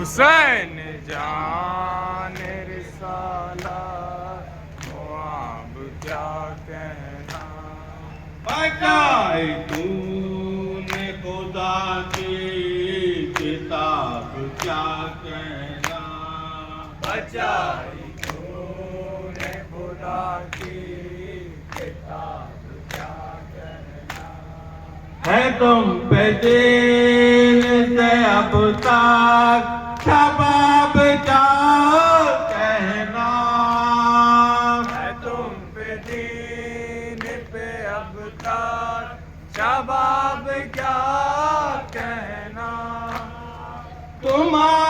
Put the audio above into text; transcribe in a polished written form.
हुसैन जान रिसाला अब क्या कहना। बचाई तूने खुदा की किताब क्या कहना। बचाई तूने खुदा की किताब क्या कहना। है तुम पे दीन से अब तक शबाब क्या कहना। है तुम पे दीन पे अब तक शबाब क्या कहना। तुम्हारा